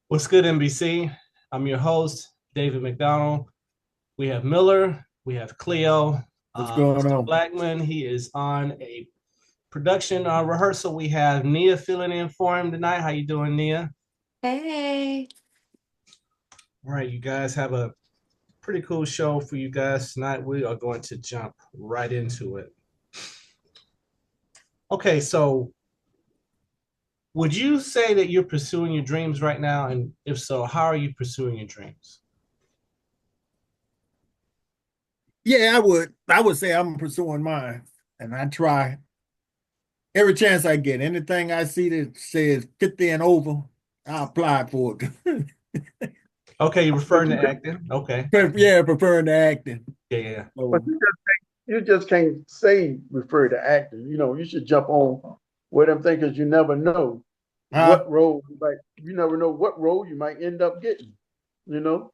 What's good, MBC? I'm your host, David McDonald. We have Miller, we have Cleo, What's going Mr. on? Blackman. He is on a production rehearsal. We have Nia filling in for him tonight. How you doing, Nia? Hey. All right, you guys have a pretty cool show for you guys tonight. We are going to jump right into it. Okay, so would you say that you're pursuing your dreams right now? And if so, how are you pursuing your dreams? Yeah, I would. I would say I'm pursuing mine, and I try every chance I get. Anything I see that says 50 and over, I apply for it. Okay, you're But referring you to could, acting. Okay. Yeah, preferring the acting. Yeah, yeah, yeah. but So you just can't say refer to acting. You should jump on where them thinkers. You never know uh, what role you never know what role you might end up getting. You know.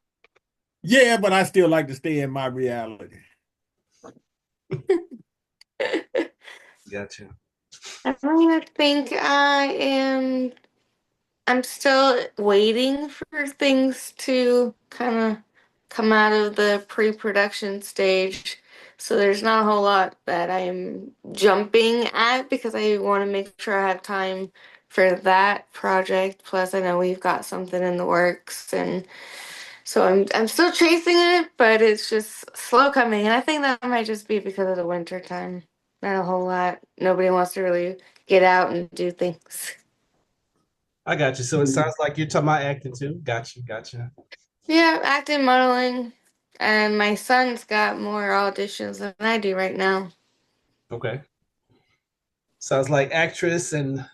yeah, but I still like to stay in my reality. Gotcha. I think I'm still waiting for things to kind of come out of the pre-production stage. So there's not a whole lot that I'm jumping at because I want to make sure I have time for that project. Plus, I know we've got something in the works, and so I'm still chasing it, but it's just slow coming. And I think that might just be because of the winter time. Not a whole lot. Nobody wants to really get out and do things. I got you. So it sounds like you're talking about acting too. Gotcha, gotcha. Yeah, acting, modeling, and my son's got more auditions than I do right now. Okay. Sounds like actress and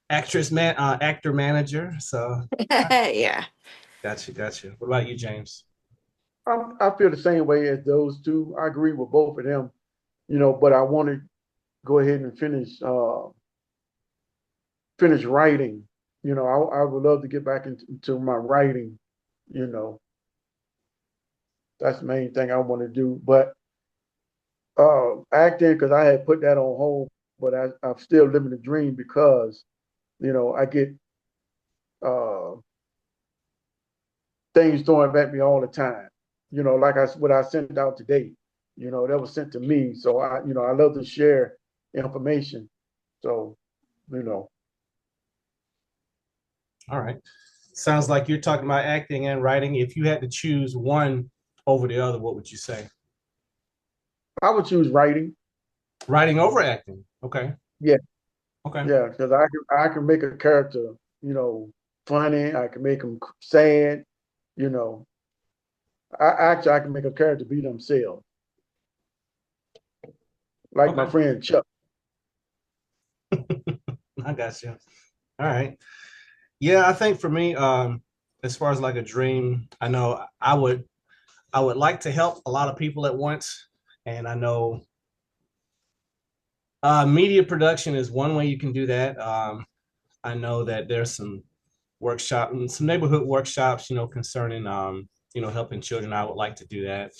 actor manager. So Yeah. gotcha, gotcha. What about you, James? I feel the same way as those two. I agree with both of them. But I want to go ahead and finish writing. I would love to get back into my writing. You know, that's the main thing I want to do. But acting, because I had put that on hold, but I'm still living the dream because I get uh, things thrown at me all the time. Like what I sent out today. That was sent to me. So I love to share information. So, you know, All right. Sounds like you're talking about acting and writing. If you had to choose one over the other, what would you say? I would choose writing. Writing over acting. Okay. Yeah, Okay. yeah, because I can make a character, funny. I can make them sad. You know, I can make a character be themselves, like my Okay. friend Chuck. I got you. All right. Yeah, I think for me, as far as like a dream, I know I would like to help a lot of people at once. And I know media production is one way you can do that. I know that there's some neighborhood workshops, concerning, helping children. I would like to do that.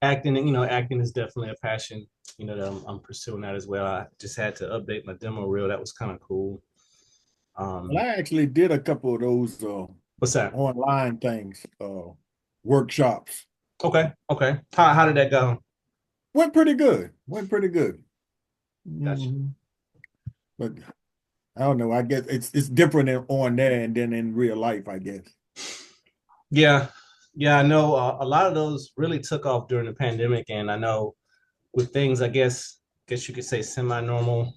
Acting, acting is definitely a passion, that I'm pursuing that as well. I just had to update my demo reel. That was kind of cool. Well, Um, I actually did a couple of those what's that? online things, workshops. Okay, okay. How did that go? Went pretty good. Went pretty good. Gotcha. Mhm. But I don't know. I guess it's different on there and then in real life, I guess. Yeah, yeah. I know a lot of those really took off during the pandemic, and I know with things, I guess you could say semi-normal.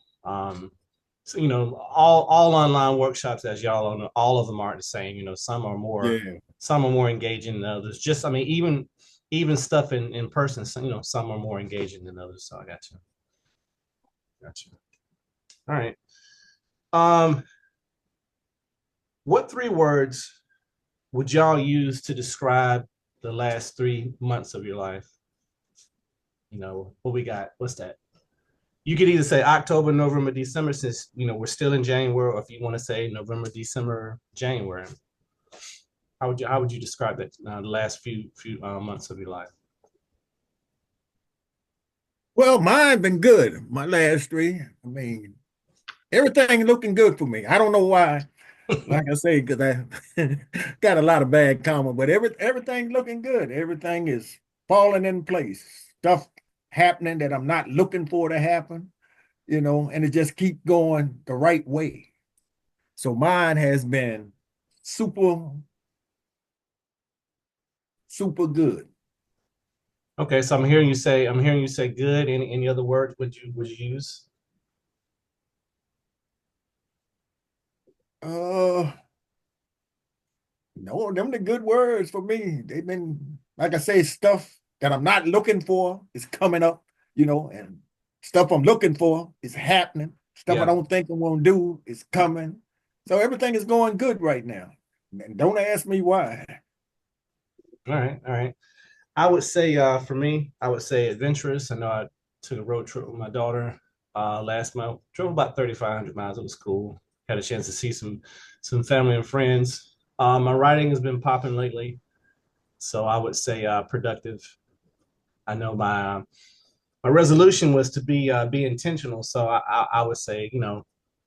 So, all online workshops, as y'all know, all of them aren't the same. Yeah. Some are more engaging than others. Just, I mean, even stuff in person, some are more engaging than others. So I got you. Got you. All right. Um, what three words would y'all use to describe the last 3 months of your life? What we got? What's that? You could either say October, November, December, since we're still in January, or if you want to say November, December, January. How would you describe that the last few months of your life? Well, mine been good. My last three. I mean, everything looking good for me. I don't know why. Like I say, because I got a lot of bad karma, but everything looking good. Everything is falling in place. Stuff happening that I'm not looking for to happen, and it just keep going the right way. So mine has been super, super good. Okay, so I'm hearing you say good. Any other words would you use? Uh, no, them the good words for me. They've been, like I say, stuff that I'm not looking for is coming up, and stuff I'm looking for is happening. Stuff I Yeah. don't think I'm gonna do is coming. So everything is going good right now. And don't ask me why. All right, all right. I would say for me, I would say adventurous. I know I took a road trip with my daughter last month. Drove about 3,500 miles. It was cool. Had a chance to see some family and friends. My writing has been popping lately, so I would say productive. I know my resolution was to be intentional, so I would say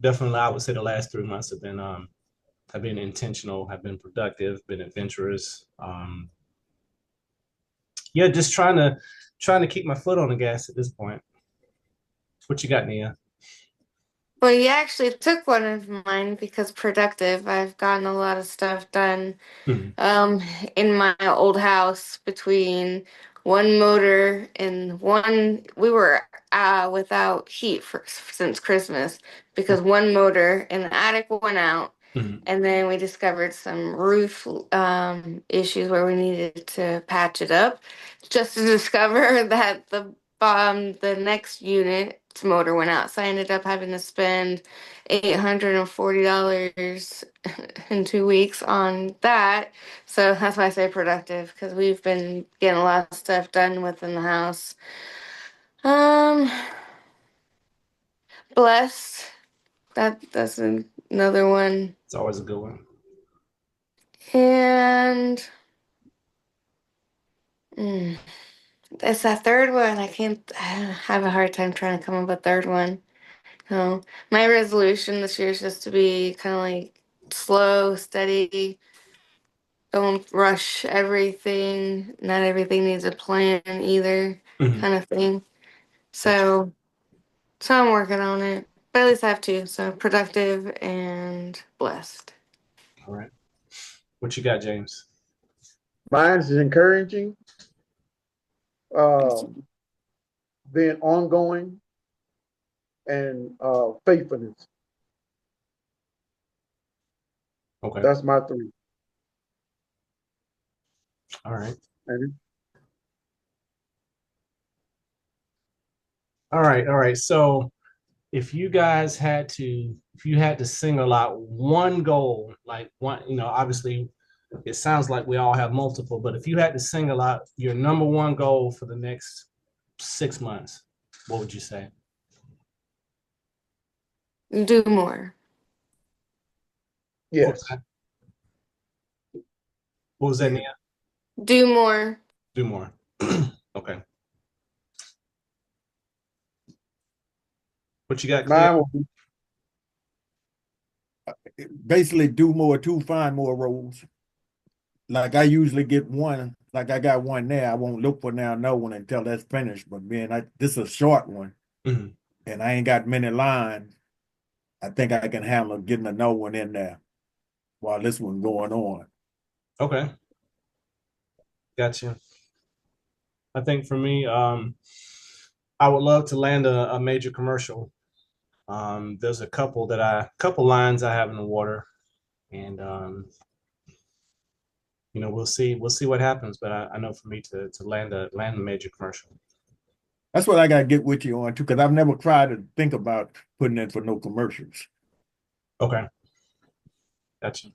definitely I would say the last 3 months have been intentional, have been productive, been adventurous. Yeah, just trying to keep my foot on the gas at this point. What you got, Nia? Well, you actually took one of mine because productive. I've gotten a lot of stuff done Mhm. um, in my old house between one motor and we were without heat since Christmas because one motor in the attic went out. Mhm. And then we discovered some roof issues where we needed to patch it up, just to discover that the next unit's motor went out. So I ended up having to spend $840 in 2 weeks on that. So that's why I say productive, because we've been getting a lot of stuff done within the house. Um, blessed. That's another one. It's always a good one. And mm, it's that third one. I have a hard time trying to come up with a third one. No, my resolution this year is just to be kind of like slow, steady. Don't rush everything. Not everything needs a plan either, Mhm. kind of thing. Gotcha. So I'm working on it. But at least I have two. So productive and blessed. All right. What you got, James? Mine is encouraging, um, being ongoing, and faithfulness. Okay. That's my three. All right. And All right. All right. So if you had to single out one goal, like one, obviously it sounds like we all have multiple, but if you had to single out your number one goal for the next 6 months, what would you say? Do more. What was yes, that? What was that, Yeah. Nia? Do more. Do more. Okay. What you got, Cleo? mine will be Basically do more to find more roles. Like I usually get one, like I got one there. I won't look for now another one until that's finished. But man, this is a short one Mhm. and I ain't got many lines. I think I can handle getting another one in there while this one going on. Okay. Gotcha. I think for me, I would love to land a major commercial. There's a couple lines I have in the water, and we'll see what happens. But I know for me to land a major commercial. That's what I gotta get with you on too, because I've never tried to think about putting in for no commercials. Okay, gotcha.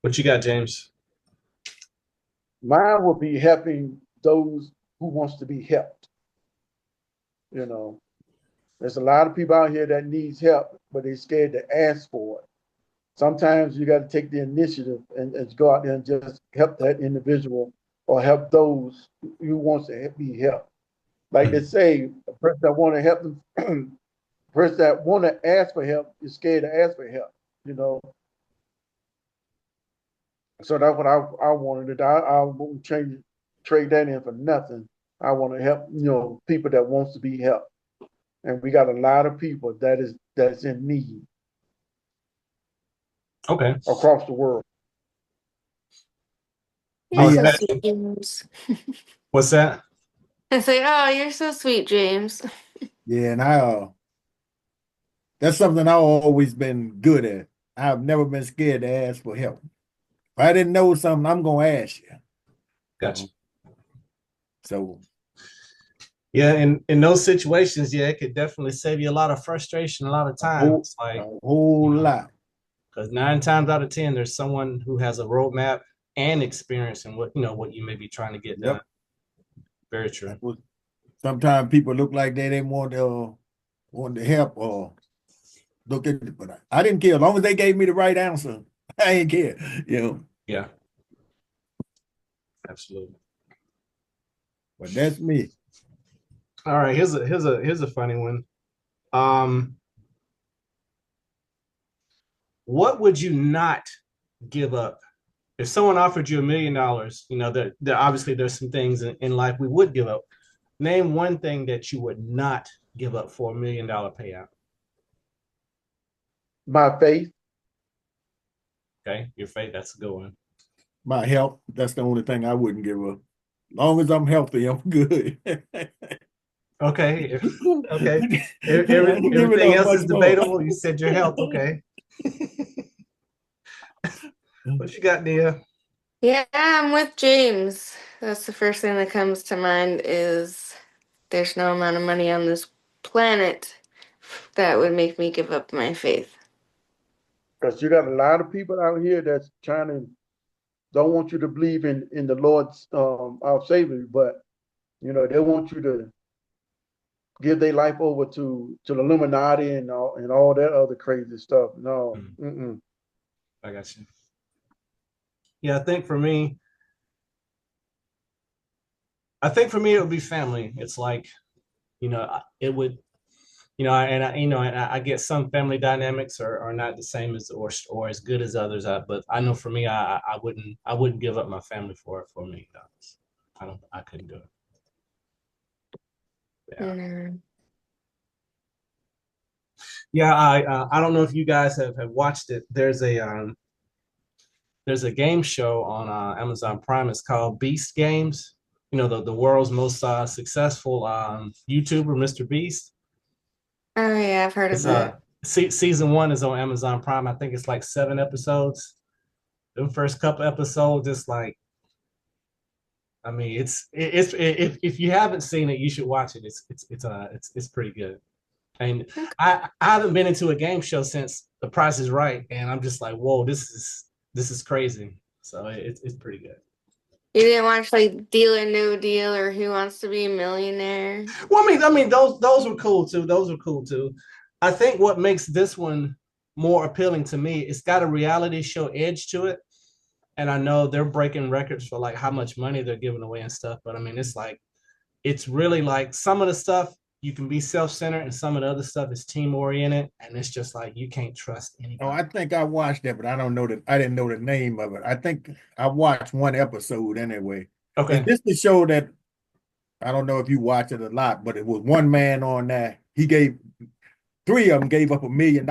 What you got, James? mine will be helping those who wants to be helped. You know, there's a lot of people out here that needs help, but they're scared to ask for it. Sometimes you got to take the initiative and go out there and just help that individual or help those who wants to be helped. Like they Mhm. say, a person that want to help them, person that want to ask for help is scared to ask for help. You know, So that's what I wanted. I won't trade that in for nothing. I want to help, people that wants to be helped. And we got a lot of people that's in need Okay. across the world. Oh, You're is so that, sweet, James. what's that? I say, oh, you're so sweet, James. Yeah, and that's something I've always been good at. I've never been scared to ask for help. If I didn't know something, I'm gonna ask you. Gotcha. So Yeah, in those situations, yeah, it could definitely save you a lot of frustration a lot of a whole, times. Like, a whole lot. because 9 times out of 10, there's someone who has a roadmap and experience in what you may be trying to get done. Yep. Very true. Sometimes people look like they didn't want to help or look at it, but I didn't care. As long as they gave me the right answer, I ain't care. Yeah. Absolutely. But that's me. All right, here's a funny one. What would you not give up if someone offered you $1 million? There obviously there's some things in life we would give up. Name one thing that you would not give up for $1 million payout. My faith. Okay, your faith, that's a good one. My health, that's the only thing I wouldn't give up. As long as I'm healthy, I'm good. Okay. Okay. I ain't giving Everything up else much is more. debatable. You said your health. Okay. What you got, Nia? Yeah, I'm with James. That's the first thing that comes to mind is there's no amount of money on this planet that would make me give up my faith. Because you got a lot of people out here that's don't want you to believe in the Lord's our Savior, but they want you to give their life over to the Illuminati and all that other crazy stuff. No, I got you. Yeah, I think for me, it would be family. It's like, it would, and I get some family dynamics are not the same as or as good as others. But I know for me, I wouldn't give up my family for $1 million. I couldn't do it. Yeah. Mm. Yeah, I don't know if you guys have watched it. There's a game show on Amazon Prime. It's called Beast Games. The world's most successful YouTuber, Mr. Beast. Oh yeah, I've heard of It's that. season 1 is on Amazon Prime. I think it's like 7 episodes. The first couple episodes, it's like, I mean, it's if you haven't seen it, you should watch it. It's pretty good. And I haven't been into a game show since The Price is Right, and I'm just like, whoa, this is crazy. So it's pretty good. You didn't watch like Deal or No Deal or Who Wants to Be a Millionaire? Well, I mean, those were cool too. Those were cool too. I think what makes this one more appealing to me, it's got a reality show edge to it. And I know they're breaking records for like how much money they're giving away and stuff. But I mean, it's really like some of the stuff you can be self-centered and some of the other stuff is team oriented. And it's just like you can't trust Oh, anybody. I think I watched that, but I didn't know the name of it. I think I watched one episode anyway. Is Okay. this the show that I don't know if you watch it a lot, but it was one man on there. He gave 3 of them gave up $1 million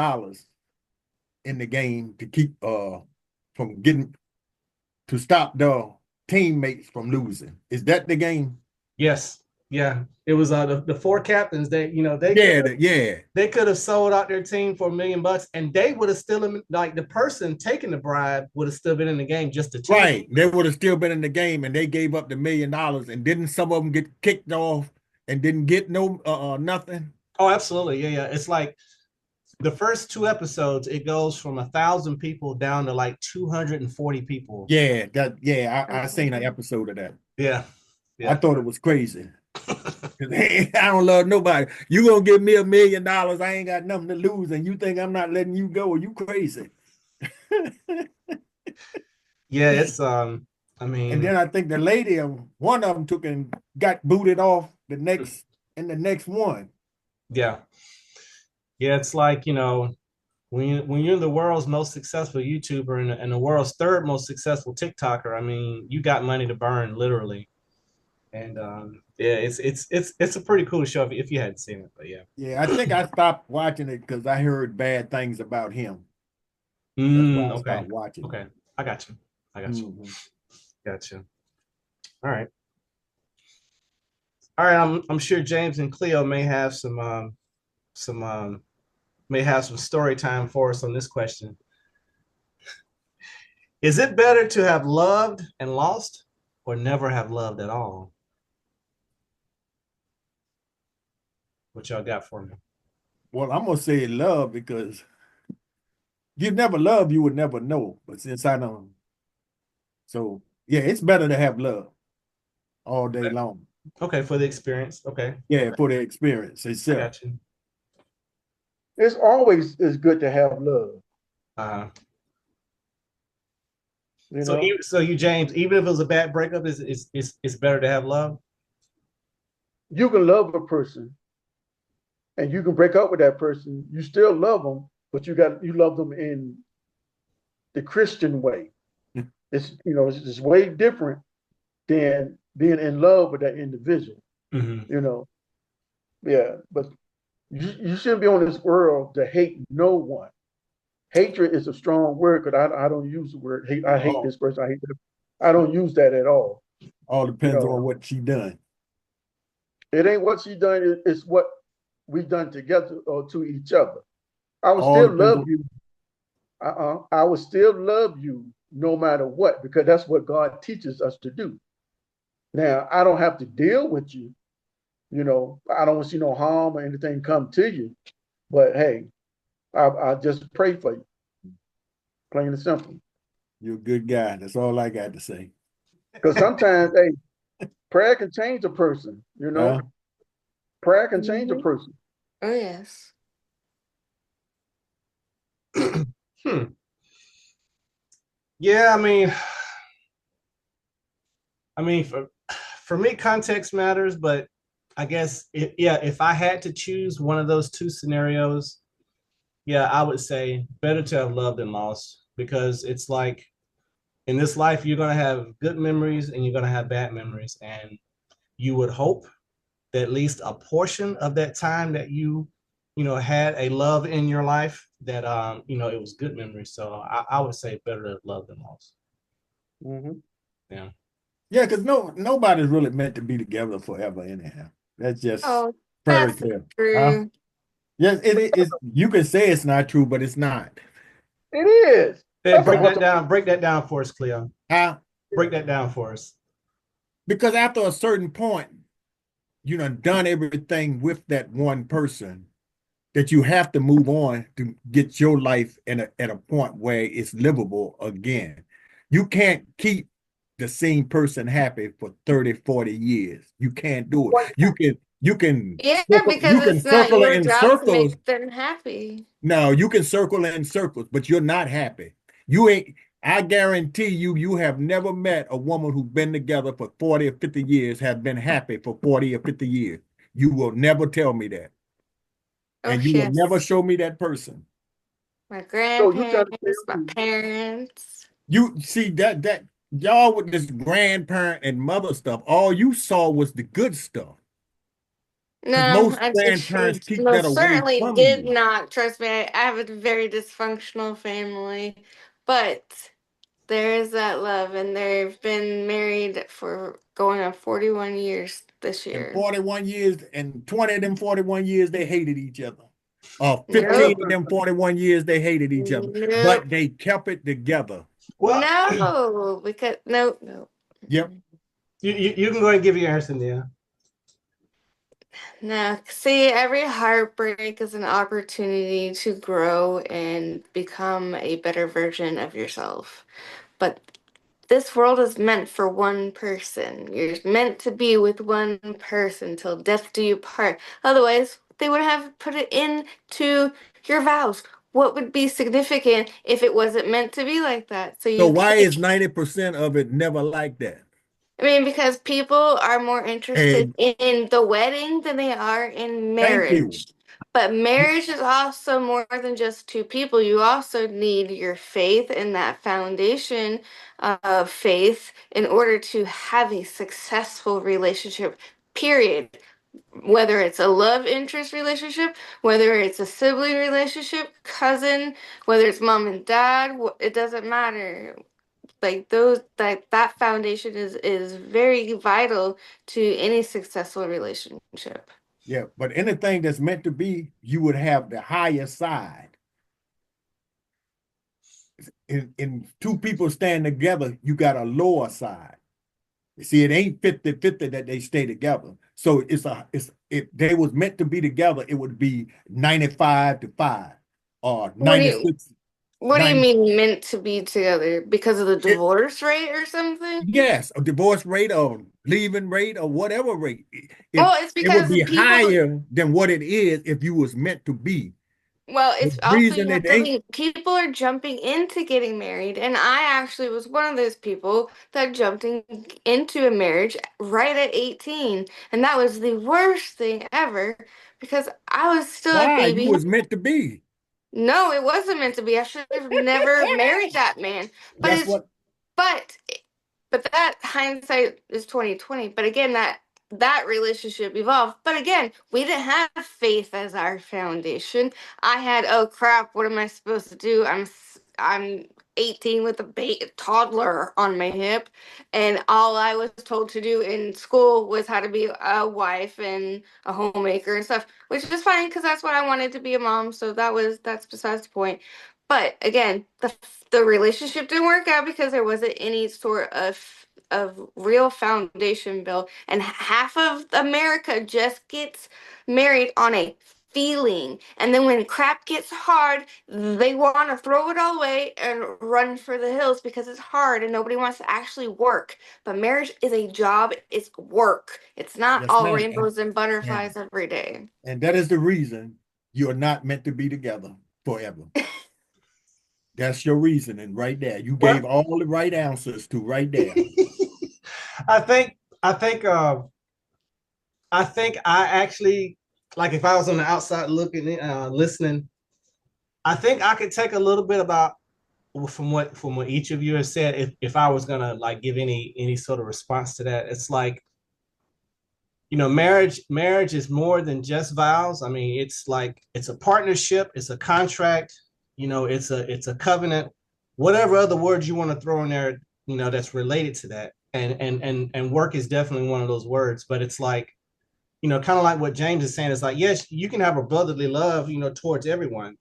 in the game to keep from getting to stop the teammates from losing. Is that the game? Yes. Yeah. It was the 4 captains. Yeah. They could have sold out their team for $1 million, and they would have still like the person taking the bribe would have still been in the game. Just the team. Right, they would have still been in the game, and they gave up the $1 million, and didn't some of them get kicked off and didn't get no nothing? Oh, absolutely. Yeah. It's like the first 2 episodes, it goes from 1,000 people down to like 240 people. Yeah, I seen an episode of that. Yeah. I thought it was crazy. I don't love nobody. You gonna give me $1 million? I ain't got nothing to lose, and you think I'm not letting you go? You crazy? Yeah, it's I mean, And then I think the lady, one of them took and got booted off the next one. yeah. Yeah, it's like, when you're the world's most successful YouTuber and the world's third most successful TikToker, I mean, you got money to burn, literally. And yeah, it's a pretty cool show if you hadn't seen it, but yeah. Yeah, I think I stopped watching it because I heard bad things about him. That's why I Okay. stopped watching. Okay. I got you. Mhm. Gotcha. All right. All right. I'm sure James and Cleo may have some may have some story time for us on this question. Is it better to have loved and lost or never have loved at all? What y'all got for me? Well, I'm gonna say love because if you never love, you would never know. But since I know, so yeah, it's better to have love all day long. Okay, for the experience. Okay, Yeah, for the experience I itself. got you. It's always is good to have love, Uh, you so know. you James, even if it was a bad breakup, it's better to have love. You can love a person and you can break up with that person. You still love them, but you love them in the Christian way. It's just way different than being in love with that individual. Mm-hmm. You know, yeah. But you shouldn't be on this world to hate no one. Hatred is a strong word because I don't use the word hate. I hate this person. I hate that. I don't use that at all. All You depends know, on what she done. it ain't what she done. It's what we done together or to each other. I will All still depends love on, you. I will still love you no matter what because that's what God teaches us to do. Now I don't have to deal with you. I don't see no harm or anything come to you. But hey, I just pray for you, plain and simple. you're a good guy. That's all I got to say. Because sometimes, hey, prayer can change a person. Prayer can change a Mhm. person. Oh yes. Hmm. Yeah, I mean, for me, context matters, but I guess yeah, if I had to choose one of those two scenarios, yeah, I would say better to have loved than lost because it's like in this life you're gonna have good memories and you're gonna have bad memories, and you would hope that at least a portion of that time that had a love in your life that it was good memories. So I would say better to have loved than lost. Mm-hmm. Yeah. Yeah, because nobody's really meant to be together forever anyhow. That's just Oh, fairy that's tale. Huh? true. Yes, it is. You can say it's not true, but it's not. It is. Hey, That's a break bunch that of down. Break that down for us, Cleo. Huh? Break that down for us. Because after a certain point, you done everything with that one person that you have to move on to get your life at a point where it's livable again. You can't keep the same person happy for 30, 40 years. You can't do it. Yeah, because You it's can not circle your in job to circles. make them happy. No, you can circle in circles, but you're not happy. You ain't, I guarantee you have never met a woman who's been together for 40 or 50 years, have been happy for 40 or 50 years. You will never tell me that. Oh And you will never yes. show me that person. My so you trying to grandparents, my tell me parents. You see that y'all with this grandparent and mother stuff, all you saw was the good stuff. Because No, most I grandparents keep that most away certainly from did you. not. Trust me, I have a very dysfunctional family, but there is that love, and they've been married for going on 41 years this In year. 41 years, and 20 of them 41 years, they hated each other. 15 Nope. of them 41 years, they hated each other. Nope. But they kept it together. Well, No, because no. Yep. you can go ahead and give your answer, Nia. No, see, every heartbreak is an opportunity to grow and become a better version of yourself. But this world is meant for one person. You're meant to be with one person till death do you part. Otherwise, they would have put it into your vows. What would be significant if it wasn't meant to be like that? So So you why can't. is 90% of it never like that? I mean, because people are more interested And in the wedding than they are in thank you. marriage. But marriage is also more than just two people. You also need your faith and that foundation of faith in order to have a successful relationship, period. Whether it's a love interest relationship, whether it's a sibling relationship, cousin, whether it's mom and dad, it doesn't matter. Like those that foundation is very vital to any successful relationship. Yeah, but anything that's meant to be, you would have the higher side. In two people stand together, you got a lower side. You see, it ain't 50-50 that they stay together. So if they was meant to be together, it would be 95-5 or What do you 96. what do you 90. mean meant to be together? Because of the divorce rate or something? Yes, a divorce rate or leaving rate or whatever rate. Well, it's It would because be people. higher than what it is if you was meant to be. Well, The it's also reason you have it to ain't, think people are jumping into getting married, and I actually was one of those people that jumped into a marriage right at 18, and that was the worst thing ever because I was still a why? You baby. was meant to be. No, it wasn't meant to be. I should have never married that man. But That's it's what, but but that hindsight is 2020. But again, that relationship evolved. But again, we didn't have faith as our foundation. I had, oh crap, what am I supposed to do? I'm 18 with a toddler on my hip, and all I was told to do in school was how to be a wife and a homemaker and stuff, which is fine because that's what I wanted to be a mom. So that's besides the point. But again, the relationship didn't work out because there wasn't any sort of real foundation built, and half of America just gets married on a feeling, and then when crap gets hard, they want to throw it all away and run for the hills because it's hard and nobody wants to actually work. But marriage is a job, it's work. It's not yes, all ma'am. rainbows and And, butterflies every day. and that is the reason you're not meant to be together forever. That's your reasoning right there. You Well, gave all the right answers to right there. I think I think I think I actually, like, if I was on the outside looking listening, I think I could take a little bit about from what each of you has said. If I was gonna like give any sort of response to that, it's like, marriage is more than just vows. I mean, it's like it's a partnership, it's a contract, it's a covenant, whatever other words you want to throw in there, that's related to that. And work is definitely one of those words, but it's like, kind of like what James is saying. It's like, yes, you can have a brotherly love, towards everyone,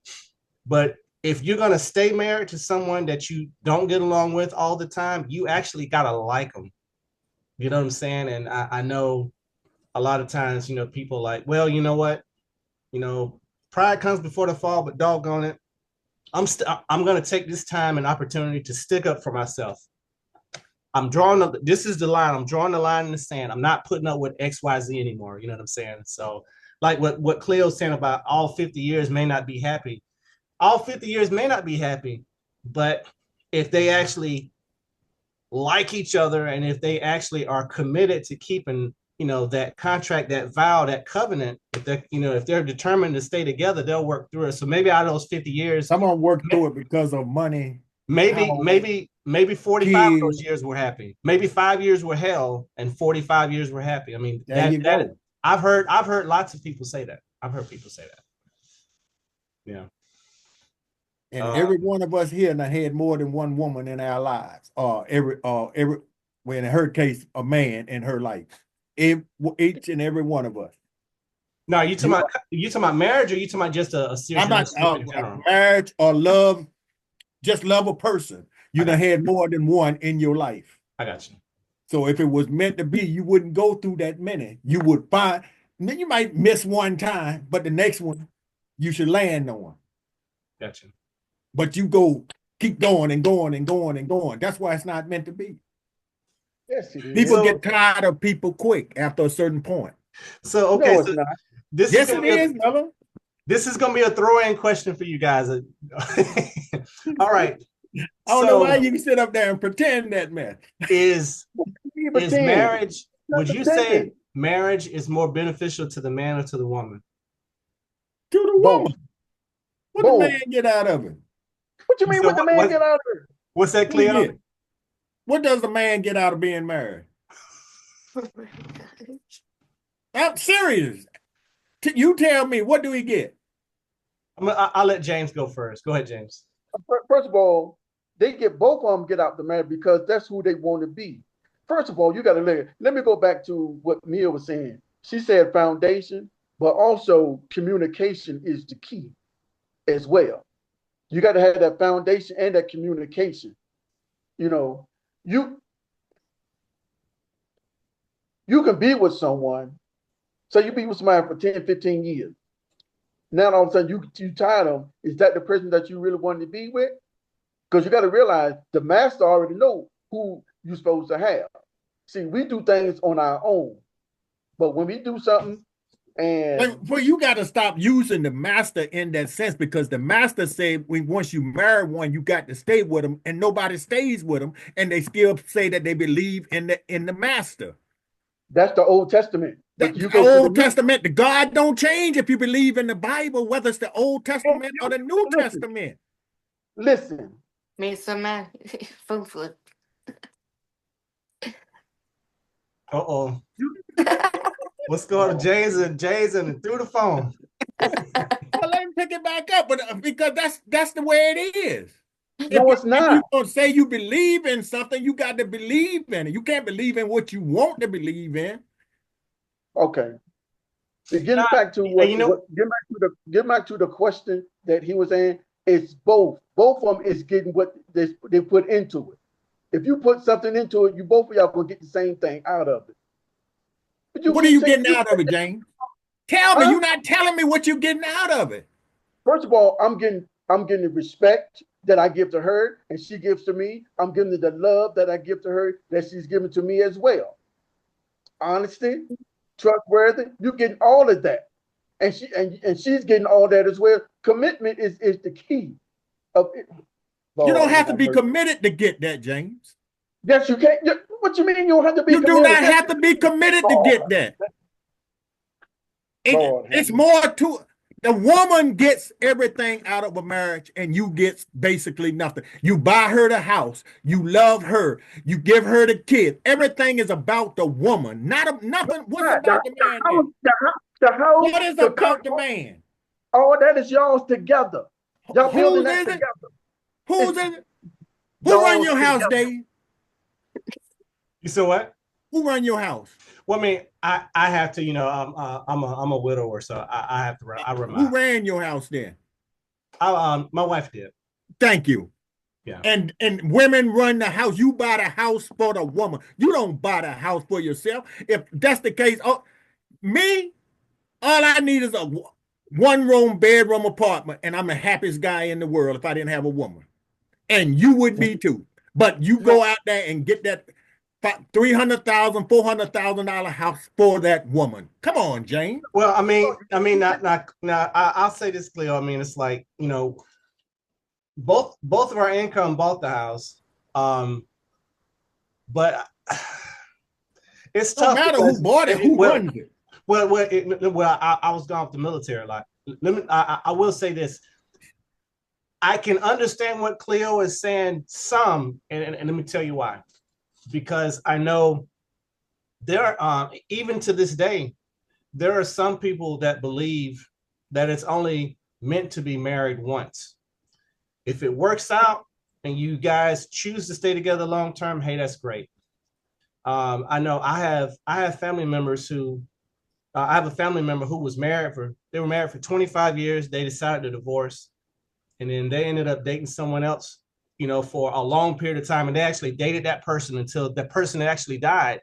but if you're gonna stay married to someone that you don't get along with all the time, you actually gotta like them. You know what I'm saying? And I know a lot of times, people like, well, you know what, pride comes before the fall, but doggone it, I'm gonna take this time and opportunity to stick up for myself. This is the line. I'm drawing the line in the sand. I'm not putting up with XYZ anymore. You know what I'm saying? So, like what Cleo's saying about all 50 years may not be happy. All 50 years may not be happy, but if they actually like each other and if they actually are committed to keeping, that contract, that vow, that covenant, if they're determined to stay together, they'll work through it. So maybe out of those 50 years, Someone worked through it because of money. Maybe 45 of those years were happy. Maybe 5 years were hell and 45 years were happy. I mean, there you go. I've heard lots of people say that. I've heard people say that. Yeah. And every one of us here now had more than one woman in our lives, every, well, in her case, a man in her life, each and every one of us. Now, you talking about marriage, or you talking about just a serious relationship in general? Marriage or love, just love a person. You done had more than one in your life. I got you. So if it was meant to be, you wouldn't go through that many. You would find, and then you might miss one time, but the next one you should land on. Gotcha. But you keep going and going and going and going. That's why it's not meant to be. Yes, it is. People get tired of people quick after a certain point. So, okay. No, it's not. This Yes, is it is, brother. This is going to be a throw-in question for you guys. All right. I don't know why you can sit up there and pretend that, man. Is marriage, would you say pretending. marriage is more beneficial to the man or to the woman? To the Both. woman. What Both. the man get out of it? What you mean So what the man get out of it? What's that, What he Cleo? get? What does the man get out of being married? Oh my gosh. I'm serious. You tell me, what do he get? I'll let James go first. Go ahead, James. First of all, they get both of them get out the marriage because that's who they want to be. First of all, you got to let me go back to what Mia was saying. She said foundation, but also communication is the key as well. You got to have that foundation and that communication. You know, you can be with someone. So you be with somebody for 10, 15 years. Now all of a sudden you tired of them. Is that the person that you really wanted to be with? Because you got to realize the master already know who you're supposed to have. See, we do things on our own. But when we do something and Well, you got to stop using the master in that sense, because the master said once you marry one, you got to stay with them, and nobody stays with them, and they still say that they believe in the master. that's the Old Testament. But you The go to Old the Testament, the God don't change if you believe in the Bible, whether it's the Old Testament or the New Listen. Testament. Listen. Made some man phone flip. Uh-oh. What's going on? Jason through the phone. Well, let me pick it back up, but because that's the way it is. No, it's If not. you're going to say you believe in something, you got to believe in it. You can't believe in what you want to believe in. Okay. So getting back to get back to the question that he was saying, it's both. Both of them is getting what they put into it. If you put something into it, you both of y'all will get the same thing out of it. But What are keep you saying, getting out of it, James? Tell me. Huh? You're not telling me what you're getting out of it. First of all, I'm getting the respect that I give to her and she gives to me. I'm giving the love that I give to her that she's giving to me as well. Honesty, trustworthy, you're getting all of that. And she's getting all that as well. Commitment is the key of it. You don't Lord, have to be committed to get that, James. yes, you can't. What you mean you don't have to be You do committed? not have to be committed to get that. Lord, It's more to the woman gets everything out of a marriage, and you get basically nothing. You buy her the house, you love her, you give her the kid. Everything is about the woman, nothing. What's about the man? The house, What is the about the man? all that is y'all's together. Y'all building Whose that is it? together. Whose is it? Who run your house, together. Dave? You said what? Who run your house? Well, I mean, I have to, I'm a widower, so I have to run. I run my Who house. ran your house then? My wife did. Thank you. Yeah. And women run the house. You buy the house for the woman. You don't buy the house for yourself. If that's the case, me, all I need is a one-room bedroom apartment, and I'm the happiest guy in the world if I didn't have a woman. And you would be too. But you go out there and get that $300,000, $400,000 house for that woman. Come on, Jane. Well, I mean, I'll say this, Cleo. I mean, it's like, both of our income bought the house, but it's No tough. matter who bought it, who runs it. Well, I was gone off the military a lot. I will say this. I can understand what Cleo is saying some, and let me tell you why. Because I know there are, even to this day, there are some people that believe that it's only meant to be married once. If it works out and you guys choose to stay together long term, hey, that's great. I know I have family members who I have a family member who was married for 25 years. They decided to divorce, and then they ended up dating someone else, for a long period of time, and they actually dated that person until the person actually died.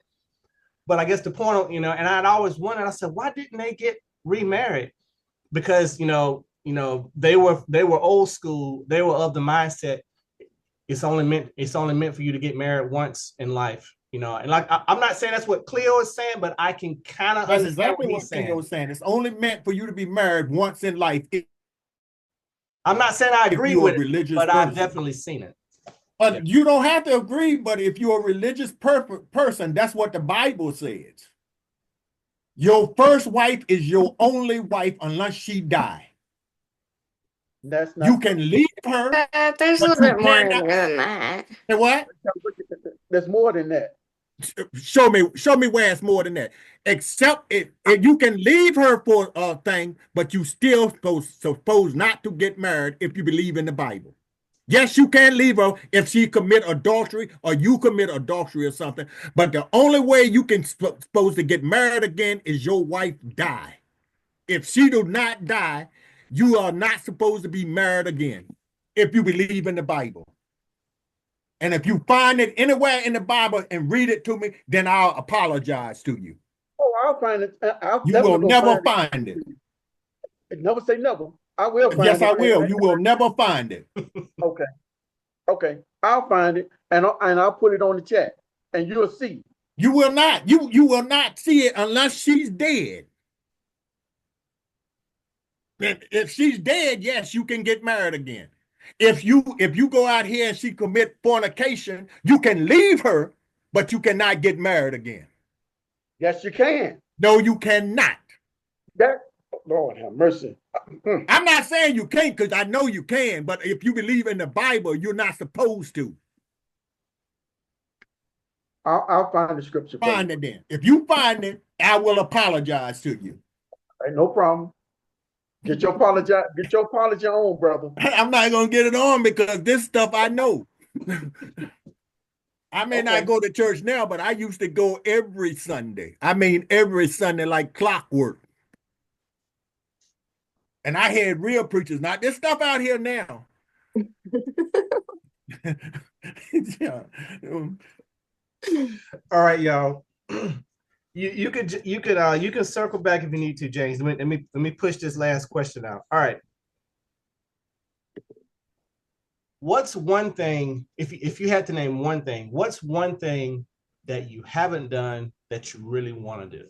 But I guess the point, and I'd always wondered, I said, why didn't they get remarried? Because they were old school. They were of the mindset it's only meant for you to get married once in life. And like I'm not saying that's what Cleo is saying, but I can kind of That's understand exactly what Cleo was saying. It's only meant for you to be married once in life. I'm not saying I agree with it, but I've definitely seen it. But you don't have to agree. But if you're a religious person, that's what the Bible says. Your first wife is your only wife unless she die. That's not. You can leave her, There's a but little you bit more in cannot. there than that. Say what? There's more than that. Show me where it's more than that. Except if you can leave her for a thing, but you still supposed not to get married if you believe in the Bible. Yes, you can leave her if she commit adultery or you commit adultery or something. But the only way you can supposed to get married again is your wife die. If she do not die, you are not supposed to be married again if you believe in the Bible. And if you find it anywhere in the Bible and read it to me, then I'll apologize to you. Oh, I'll find it. I'll You will definitely go never find find it. it. Never say never. I will Yes, find I it. will. You will never find it. Okay. Okay. I'll find it and I'll put it on the chat and you'll see. You will not. You will not see it unless she's dead. If she's dead, yes, you can get married again. If you go out here and she commit fornication, you can leave her, but you cannot get married again. Yes, you can. No, you cannot. That Lord have mercy. I'm not saying you can't because I know you can, but if you believe in the Bible, you're not supposed to. I'll find the scripture. Find it then. If you find it, I will apologize to you. Right, no problem. Get your apology on, brother. I'm not gonna get it on because this stuff I know. I may not go to church now, but I used to go every Sunday. I mean, every Sunday like clockwork. And I had real preachers. Not this stuff out here now. Yeah. All right, y'all. You can circle back if you need to, James. Let me push this last question out. All right. What's one thing, if you had to name one thing, what's one thing that you haven't done that you really want to do?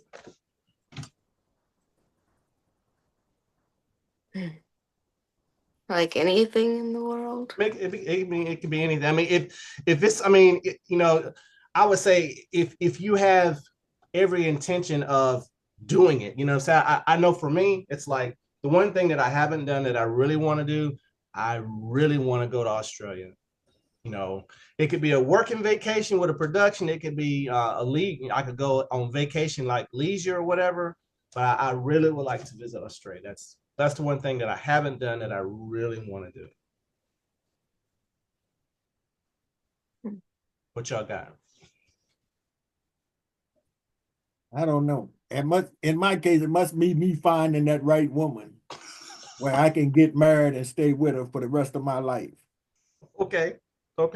Like anything in the world? It could be anything. I mean, if it's, I mean, I would say if you have every intention of doing it, so I know for me, it's like the one thing that I haven't done that I really want to do, I really want to go to Australia. It could be a working vacation with a production. It could be a league. I could go on vacation like leisure or whatever, but I really would like to visit Australia. That's the one thing that I haven't done that I really want to do. What y'all got? I don't know. In my case, it must be me finding that right woman where I can get married and stay with her for the rest of my life. Okay. All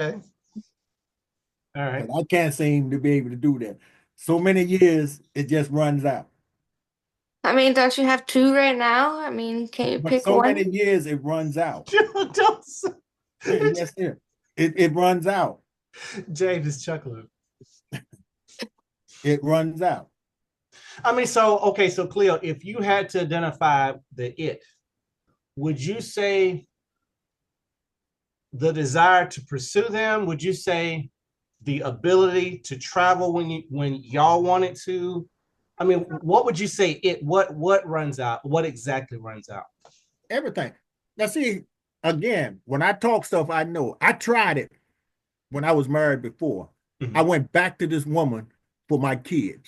right. But I can't seem to be able to do that. So many years, it just runs out. I mean, don't you have two right now? I mean, can you pick so one? Many years, it runs out. Yes, it runs out. James is chuckling. It runs out. I mean, so Cleo, if you had to identify the it, would you say the desire to pursue them? Would you say the ability to travel when y'all wanted to? I mean, what would you say it? What runs out? What exactly runs out? Everything. Now, see, again, when I talk stuff, I know. I tried it when I was married before. Mm-hmm. I went back to this woman for my kids.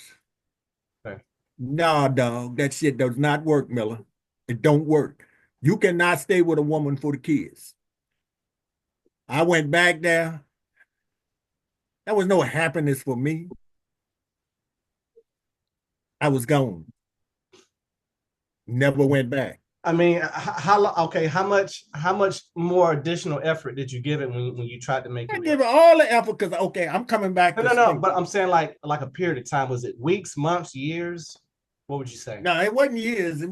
Okay. No, dog, that shit does not work, Miller. It don't work. You cannot stay with a woman for the kids. I went back there. There was no happiness for me. I was gone. Never went back. I mean, how much more additional effort did you give it when you tried to make it? I give it all the effort because I'm coming back. No, but I'm saying like a period of time. Was it weeks, months, years? What would you say? No, it wasn't years,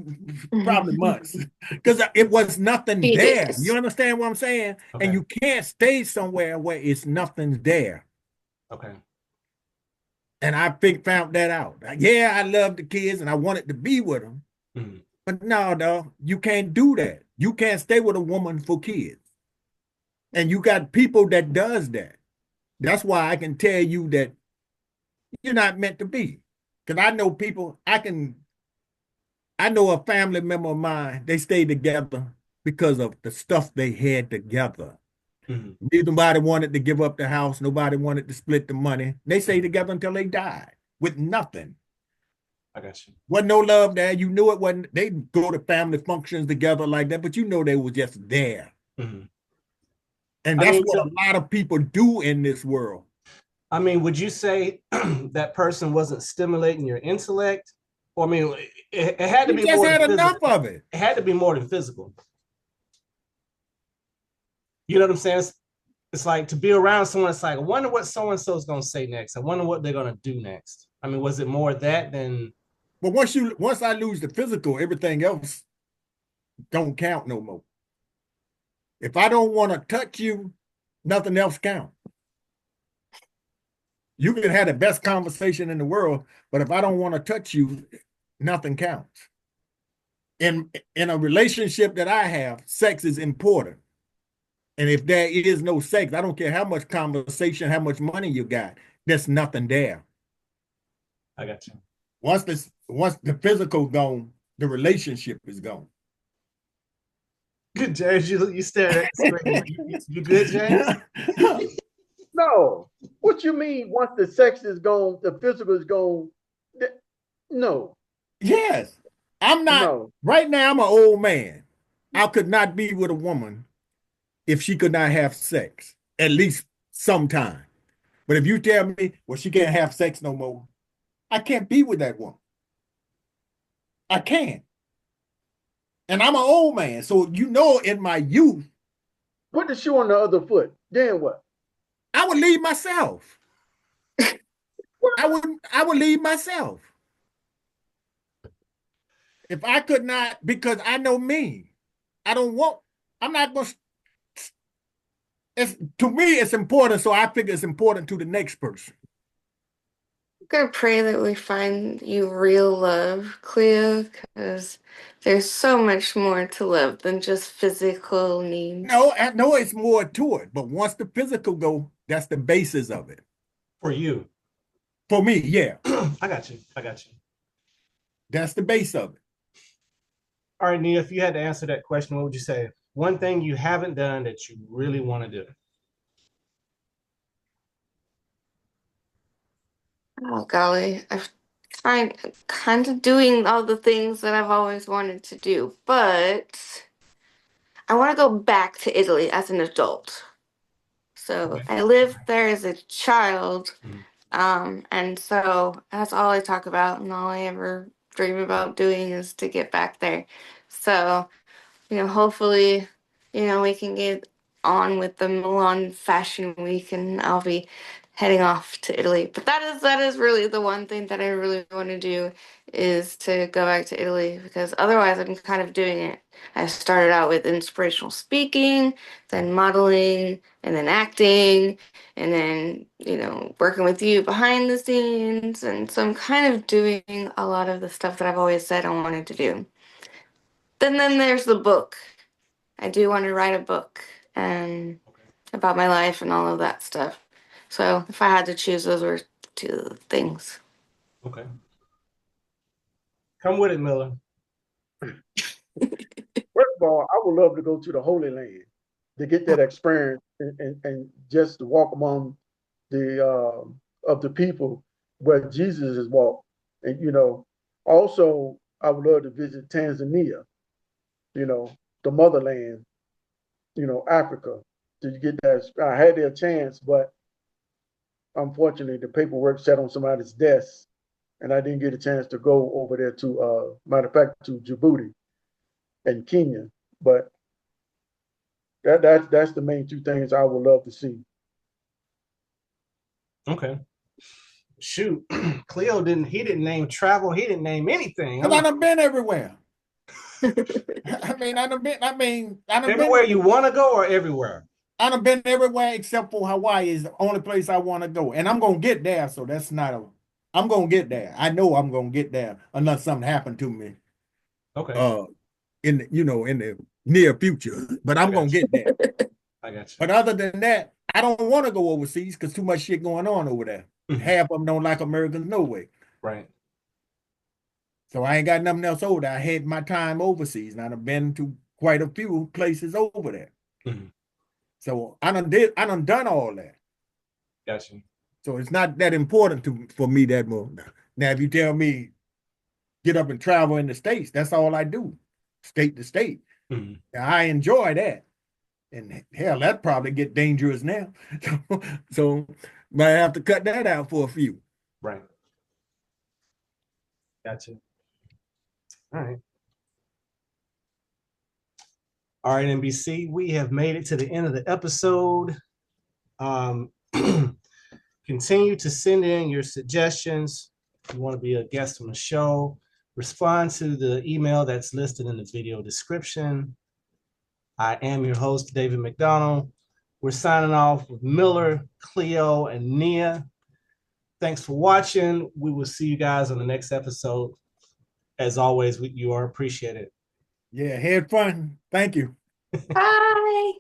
probably months, because it was nothing there. You understand what I'm saying? Okay. And you can't stay somewhere where it's nothing there. Okay. And I found that out. Yeah, I love the kids and I wanted to be with them. Mm-hmm. But no, dog, you can't do that. You can't stay with a woman for kids. And you got people that does that. That's why I can tell you that you're not meant to be. Because I know people, I know a family member of mine, they stayed together because of the stuff they had together. Mhm. Nobody wanted to give up the house. Nobody wanted to split the money. They stayed together until they died with nothing. I got you. Wasn't no love there. You knew it wasn't. They go to family functions together like that, but you know they were just there. Mhm. And I that's mean, what a lot of people do in this world. I mean, would you say that person wasn't stimulating your intellect? Or I mean, it had to You be just more than had enough physical. of it. It had to be more than physical. You know what I'm saying? It's like to be around someone. It's like, I wonder what so and so is going to say next. I wonder what they're going to do next. I mean, was it more that than? But once I lose the physical, everything else don't count no more. If I don't want to touch you, nothing else counts. You can have the best conversation in the world, but if I don't want to touch you, nothing counts. In a relationship that I have, sex is important. And if there is no sex, I don't care how much conversation, how much money you got, there's nothing there. I got you. Once the physical gone, the relationship is gone. Good, James. You stared at the screen. You good, James? No. What you mean once the sex is gone, the physical is gone? No, Yes. I'm not, no. right now, I'm an old man. I could not be with a woman if she could not have sex, at least sometime. But if you tell me, well, she can't have sex no more, I can't be with that woman. I can't. And I'm an old man. So, in my youth, Put the shoe on the other foot. Then what? I would leave myself. I would leave myself. If I could not, because I know me. I'm not going to, to me, it's important. So I figure it's important to the next person. I'm gonna pray that we find you real love, Cleo, because there's so much more to love than just physical needs. No, I know it's more to it. But once the physical go, that's the basis of it. For you. For me, yeah. I got you. I got you. That's the base of it. All right, Nia, if you had to answer that question, what would you say? One thing you haven't done that you really want to do. Oh golly, I've kind of doing all the things that I've always wanted to do, but I want to go back to Italy as an adult. So Okay. I lived there as a child, Mhm. and so that's all I talk about, and all I ever dream about doing is to get back there. So, hopefully, we can get on with the Milan Fashion Week, and I'll be heading off to Italy. But that is really the one thing that I really want to do is to go back to Italy because otherwise I'm kind of doing it. I started out with inspirational speaking, then modeling, and then acting, and then, working with you behind the scenes. And so I'm kind of doing a lot of the stuff that I've always said I wanted to do. Then there's the book. I do want to write a book and about my life and all of that stuff. So if I had to choose, those were two things. Okay. Come with it, Miller. First of all, I would love to go to the Holy Land to get that experience and just to walk among the of the people where Jesus has walked. And also I would love to visit Tanzania, the motherland, Africa. To get that, I had their chance, but unfortunately the paperwork sat on somebody's desk and I didn't get a chance to go over there to matter of fact to Djibouti and Kenya. But that's the main two things I would love to see. Okay. Shoot. Cleo didn't name travel. He didn't name anything. Because I done been everywhere. I done been Everywhere you want to go or everywhere? I done been everywhere except for Hawaii is the only place I want to go. And I'm going to get there. So that's not I'm going to get there. I know I'm going to get there unless something happened to me. Okay. In the near future, but I'm going to get there. I got you. But other than that, I don't want to go overseas because too much shit going on over there. Mhm. Half of them don't like Americans no way. Right. So I ain't got nothing else over there. I had my time overseas and I've been to quite a few places over there. Mhm. So I done all that. Gotcha. So it's not that important for me that much. Now, if you tell me get up and travel in the States, that's all I do, state to state. Mhm. Now, I enjoy that. And hell, that probably get dangerous now. So might have to cut that out for a few. Right. Gotcha. All right. All right, NBC, we have made it to the end of the episode. Continue to send in your suggestions. If you want to be a guest on the show, respond to the email that's listed in the video description. I am your host, David McDonald. We're signing off with Miller, Cleo, and Nia. Thanks for watching. We will see you guys on the next episode. As always, you are appreciated. Yeah, had fun. Thank you. Bye.